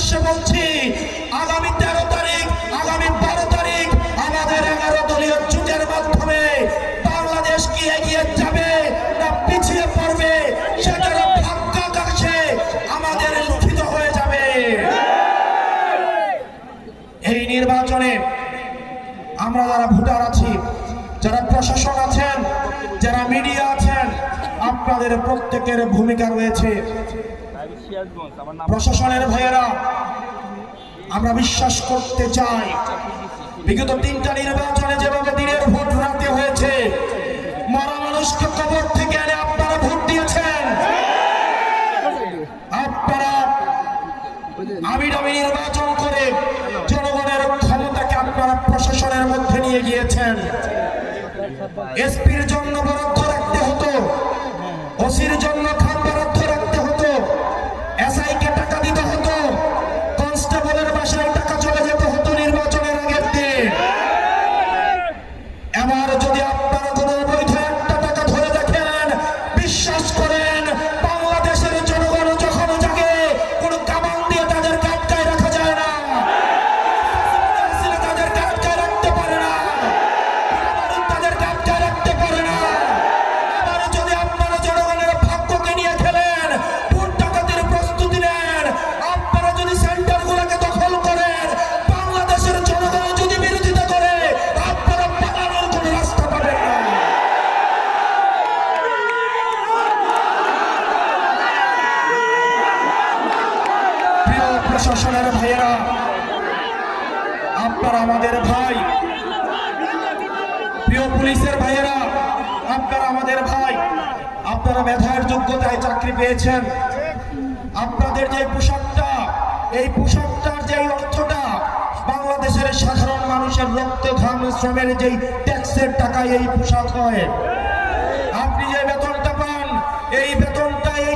উদ্দেশ্যে বলছি, আগামী 13 তারিখ, আগামী 12 তারিখ আমাদের 11 দলীয় জোটের মাধ্যমে বাংলাদেশ কি এগিয়ে যাবে না পিছিয়ে পড়বে সেটার ভাগ্যাকাশে আমাদের লিখিত হয়ে যাবে। এই নির্বাচনে আমরা যারা ভোটার আছি, যারা প্রশাসন আছেন, যারা মিডিয়া আছেন, আপনাদের প্রত্যেকের ভূমিকা রয়েছে। প্রশাসনের ভাইয়েরা, আমরা বিশ্বাস করতে চাই বিগত 3টা নির্বাচনে যেভাবে দিনের ভোট রাতে হয়েছে, মরা মানুষকে কবর থেকে এনে আপনারা ভোট দিয়েছেন। আপনারা আমিডামি নির্বাচন করে জনগণের ক্ষমতাকে আপনারা প্রশাসনের মধ্যে নিয়ে গিয়েছেন। এসপির জন্য বরাদ্দ রাখতে হতো, ওসির জন্য খাম বরাদ্দ রাখতে হতো, এসআই কে টাকা দিতে হতো, কনস্টেবলের বাসায় টাকা চলে যেতে হতো নির্বাচনের আগের দিন। এবার যদি আপনারা কোনো অবৈধ একটা টাকা ধরে দেখেন, বিশ্বাস করেন বাংলাদেশের জনগণ যখন জাগে কোনো কামান দিয়ে তাদেরকে আটকায় রাখা যায় না, তাদেরকে আটকায় রাখতে পারে না, তাদেরকে আটকায় রাখতে পারে না। এবার যদি আপনারা জনগণের ভাগ্যকে নিয়ে খেলেন, ভোট ডাকাতির প্রস্তুতি নেন, আপনারা যদি সেন্টারগুলোকে দখল করেন, বাংলাদেশের জনগণ যদি বিরোধিতা করে, আপনারা পালানোর কোনো রাস্তা পাবেন না। প্রিয় প্রশাসনের ভাইয়েরা, আপনারা আমাদের ভাই। প্রিয় পুলিশের ভাইয়েরা, আপনারা আমাদের ভাই। আপনারা মেধার যোগ্যতায় চাকরি পেয়েছেন। আপনাদের যে পোশাকটা, এই পোশাকটার যে অর্থটা বাংলাদেশের সাধারণ মানুষের রক্ত ঘাম শ্রমের যেই ট্যাক্সের টাকায় এই পোশাক হয়। আপনি যে বেতনটা পান, এই বেতনটা এই